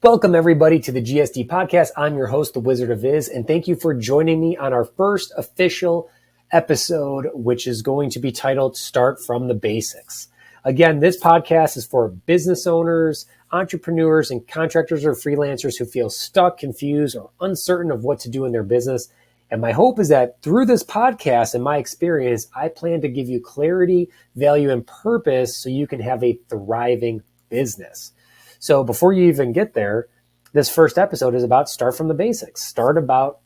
Welcome everybody to the GSD Podcast. I'm your host, the Wizard of Viz, and thank you for joining me on our first official episode, which is going to be titled Start from the Basics. Again, this podcast is for business owners, entrepreneurs, and contractors or freelancers who feel stuck, confused, or uncertain of what to do in their business. And my hope is that through this podcast and my experience, I plan to give you clarity, value, and purpose so you can have a thriving business. So before you even get there, this first episode is about start from the basics. Start about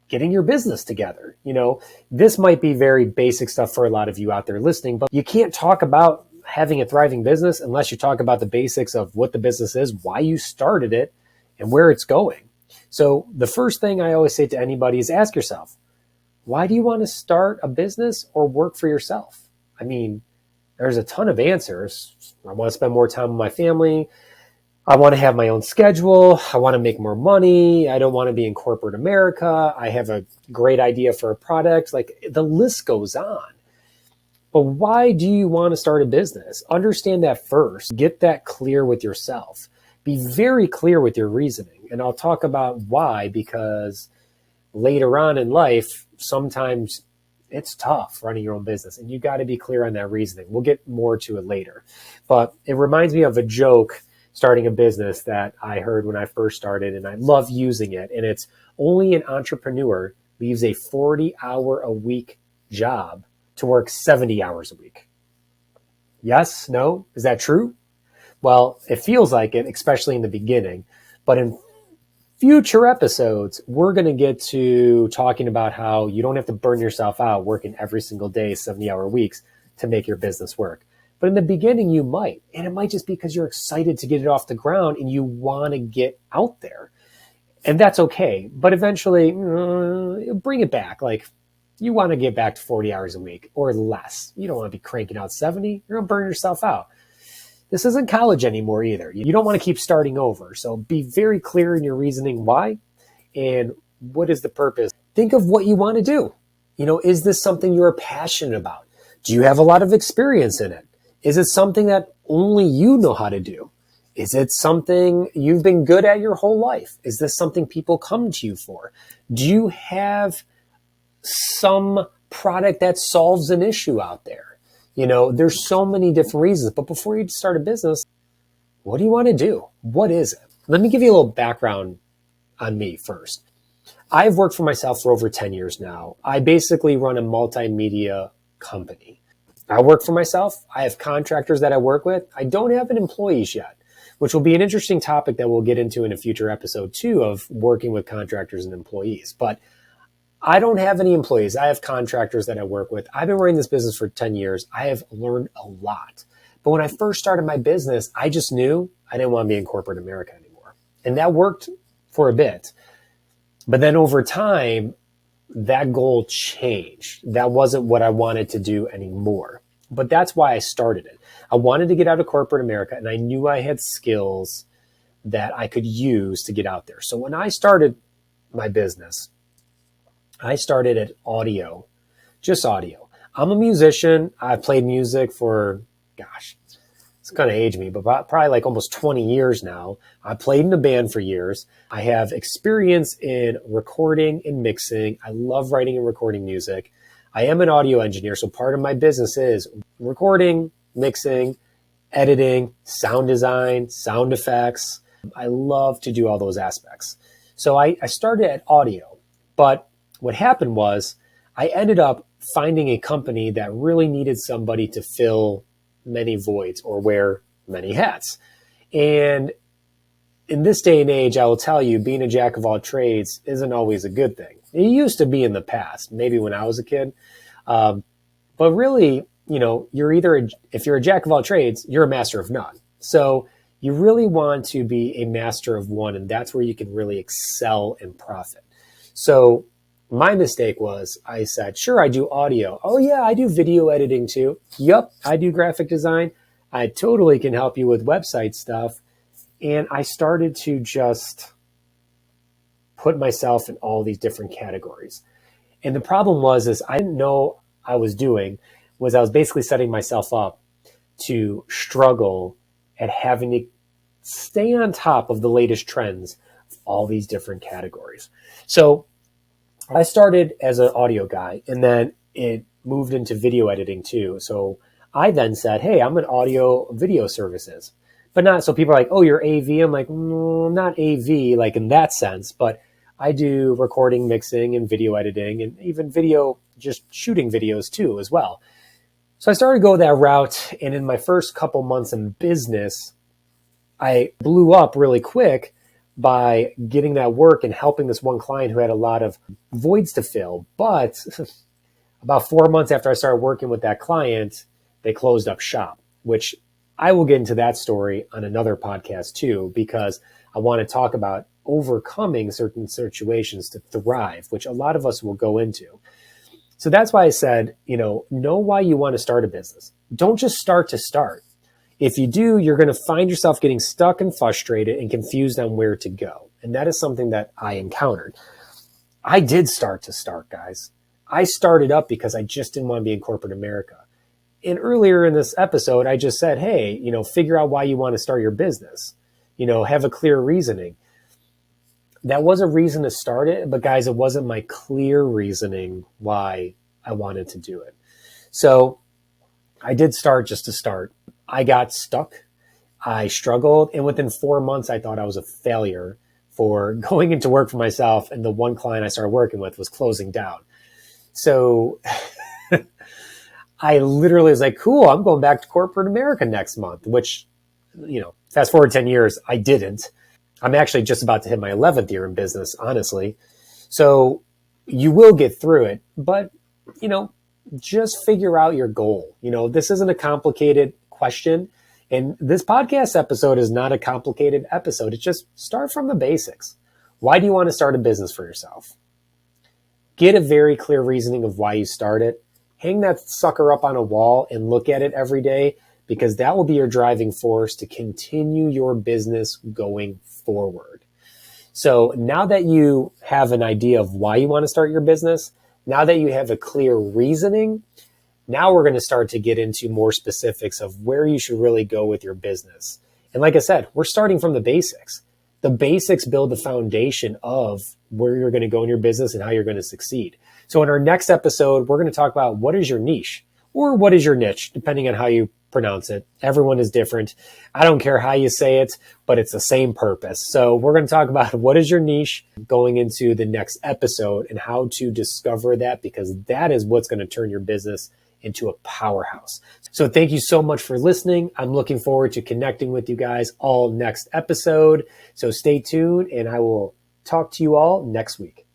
getting your business together. You know, this might be very basic stuff for a lot of you out there listening, but you can't talk about having a thriving business unless you talk about the basics of what the business is, why you started it, and where it's going. So the first thing I always say to anybody is ask yourself, why do you want to start a business or work for yourself? I mean, there's a ton of answers. I want to spend more time with my family. I want to have my own schedule. I want to make more money. I don't want to be in corporate America. I have a great idea for a product. Like the list goes on. But why do you want to start a business? Understand that first. Get that clear with yourself. Be very clear with your reasoning. And I'll talk about why, because later on in life, sometimes it's tough running your own business and you got to be clear on that reasoning. We'll get more to it later. But it reminds me of a joke starting a business that I heard when I first started, and I love using it. And it's only an entrepreneur leaves a 40-hour-a-week job to work 70 hours a week. Yes? No? Is that true? Well, it feels like it, especially in the beginning. But in future episodes, we're going to get to talking about how you don't have to burn yourself out working every single day, 70-hour weeks to make your business work. But in the beginning, you might. And it might just be because you're excited to get it off the ground and you want to get out there. And that's okay. But eventually, bring it back. Like, you want to get back to 40 hours a week or less. You don't want to be cranking out 70. You're going to burn yourself out. This isn't college anymore either. You don't want to keep starting over. So be very clear in your reasoning why and what is the purpose. Think of what you want to do. You know, is this something you're passionate about? Do you have a lot of experience in it? Is it something that only you know how to do? Is it something you've been good at your whole life? Is this something people come to you for? Do you have some product that solves an issue out there? You know, there's so many different reasons. But before you start a business, what do you want to do? What is it? Let me give you a little background on me first. I've worked for myself for over 10 years now. I basically run a multimedia company. I work for myself. I have contractors that I work with. I don't have an employees yet, which will be an interesting topic that we'll get into in a future episode too, of working with contractors and employees. But I don't have any employees. I have contractors that I work with. I've been running this business for 10 years. I have learned a lot. But when I first started my business, I just knew I didn't want to be in corporate America anymore. And that worked for a bit. But then over time, that goal changed. That wasn't what I wanted to do anymore. But that's why I started it. I wanted to get out of corporate America, and I knew I had skills that I could use to get out there. So when I started my business, I started at audio, just audio. I'm a musician. I've played music for, it's going to age me, but probably like almost 20 years now. I played in a band for years. I have experience in recording and mixing. I love writing and recording music. I am an audio engineer, so part of my business is recording, mixing, editing, sound design, sound effects. I love to do all those aspects. So I started at audio, but what happened was I ended up finding a company that really needed somebody to fill many voids or wear many hats. And in this day and age, I will tell you, being a jack of all trades isn't always a good thing. It used to be in the past, maybe when I was a kid. But really, you know, if you're a jack of all trades, you're a master of none. So you really want to be a master of one, and that's where you can really excel and profit. So my mistake was I said, sure, I do audio. Oh yeah, I do video editing too. Yep, I do graphic design. I totally can help you with website stuff. And I started to just put myself in all these different categories. And the problem was I didn't know I was basically setting myself up to struggle at having to stay on top of the latest trends of all these different categories. So I started as an audio guy, and then it moved into video editing too. So I then said, hey, I'm an audio video services, but not, so people are like, oh, you're AV. I'm like, no, I'm not AV, like in that sense, but I do recording, mixing, and video editing, and even video, just shooting videos too as well. So I started to go that route, and in my first couple months in business, I blew up really quick by getting that work and helping this one client who had a lot of voids to fill. But about 4 months after I started working with that client, they closed up shop, which I will get into that story on another podcast too, because I want to talk about overcoming certain situations to thrive, which a lot of us will go into. So that's why I said, know why you want to start a business. Don't just start to start. If you do, you're going to find yourself getting stuck and frustrated and confused on where to go. And that is something that I encountered. I did start to start, guys. I started up because I just didn't want to be in corporate America. And earlier in this episode, I just said, hey, figure out why you want to start your business. Have a clear reasoning. That was a reason to start it, but guys, it wasn't my clear reasoning why I wanted to do it. So I did start just to start. I got stuck. I struggled. And within 4 months, I thought I was a failure for going into work for myself. And the one client I started working with was closing down. So I literally was like, cool, I'm going back to corporate America next month, which, fast forward 10 years, I didn't. I'm actually just about to hit my 11th year in business, honestly. So you will get through it, but, just figure out your goal. This isn't a complicated question. And this podcast episode is not a complicated episode. It's just start from the basics. Why do you want to start a business for yourself? Get a very clear reasoning of why you start it. Hang that sucker up on a wall and look at it every day, because that will be your driving force to continue your business going forward. So now that you have an idea of why you want to start your business, now that you have a clear reasoning, now we're going to start to get into more specifics of where you should really go with your business. And like I said, we're starting from the basics. The basics build the foundation of where you're going to go in your business and how you're going to succeed. So in our next episode, we're going to talk about what is your niche or what is your niche, depending on how you pronounce it. Everyone is different. I don't care how you say it, but it's the same purpose. So we're going to talk about what is your niche going into the next episode and how to discover that, because that is what's going to turn your business into a powerhouse. So thank you so much for listening. I'm looking forward to connecting with you guys all next episode. So stay tuned, and I will talk to you all next week.